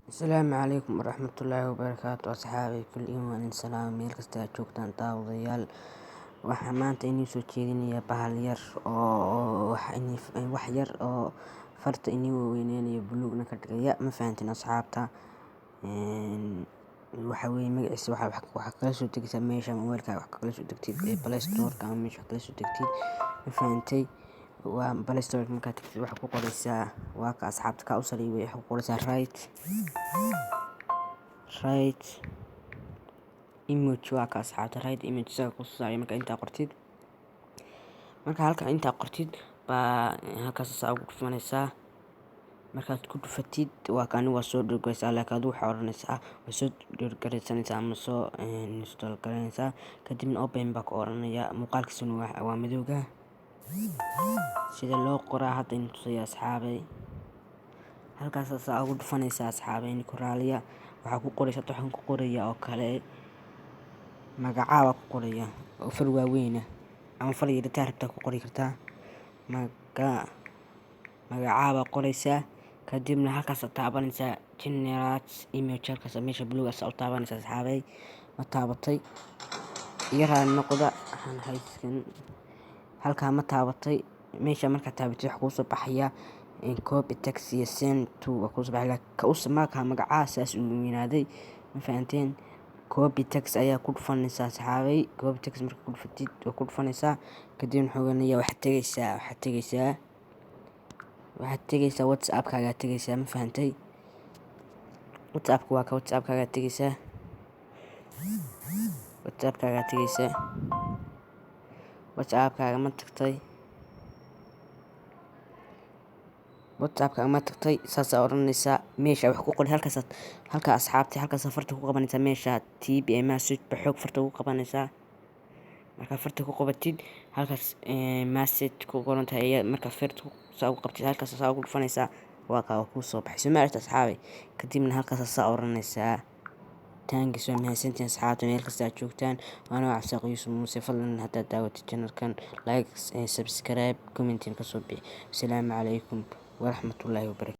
Asalaamu calaykum waraxmatullaahi wabarakaatu asxaabi kulligiin waan idin salaamay meel kasta aad joogtaan daawadayaal. Waxaan maanta inii soo jeedinayaa bahal yar oo wax yar oo farta inii waaweynaynaya buluugna ka dhigaya, ma fahanteen asxaabta. waxa weeye magaciisa waxaa kala soo degaysaa meesha mobaylkaaga wax kala soo degtid ee Play Store-ka ama meesha wax kala soo degtid, ma fahantay. waa Play Store markaad tagtid waxaad ku qoraysaa waa ka asxaabta ka u saliibay waxaad ku qoraysaa right image. waa ka asxaabta right image isaga ku soo saaray marka intaa qortid. marka halka intaa qortid baa halkaas saa ugu dhufanaysaa. markaad ku dhufatid waa ka anigu waa soo dhigaysaa laakiin adigu waxaa oranaysaa waa soo dhigaysanaysaa ama soo install garanaysaa kadibna open baa ku oranaya. muuqaalkiisuna waa madowga sida loo qoraa hadda in tusaya asxaabay. halkaas saa ugu dhufanaysaa asxaabay in koraaliya waxaa ku qoraysaa waxaan ku qoraya oo kale magacaaba ku qoraya oo far waaweyn ama far yar taa rabtaa ku qori kartaa magacaaba qoraysaa kadibna halkaas taabanaysaa generate image. halkaas meesha buluuga saa u taabanaysaa asxaabay. ma taabatay yaraa noqda waxaan hayskan halkaa ma taabatay meesha markaa taabatay wax kuu soo baxaya copy text iyo send to waa kuu soo baxaya ka usamaaka magacaha saas u weynaaday, ma fahanteen. copy text ayaa ku dhufanaysaa asxaabay. copy text marka ku dhufatid waa ku dhufanaysaa kadibna xooganayaa waxaad tegaysaa WhatsApp-kaaga tegaysaa, ma fahantay. WhatsApp-ka waa ka WhatsApp-kaaga tegaysaa WhatsApp-kaaga ma tagtay saasaa oranaysaa meesha wax ku qori halka asxaabta halkaas farta ku qabanaysaa meesha TP message ba xoog farta ku qabanaysaa. marka farta ku qabatid halkaas message ku qoran tahay marka farta saa ugu qabtid halkaas saa ugu dhufanaysaa waa ka ku soo baxay maaragtay asxaabay. kadibna halkaas saa oranaysaa thank you so mahadsantiin asxaabta meel kasta aad joogtaan. waana Cabdi Yuusuf Muuse. fadlan haddaad daawatid channelkan like subscribe comment ka soo bixi. asalaamu calaykum waraxmatullaahi wabarakaatu.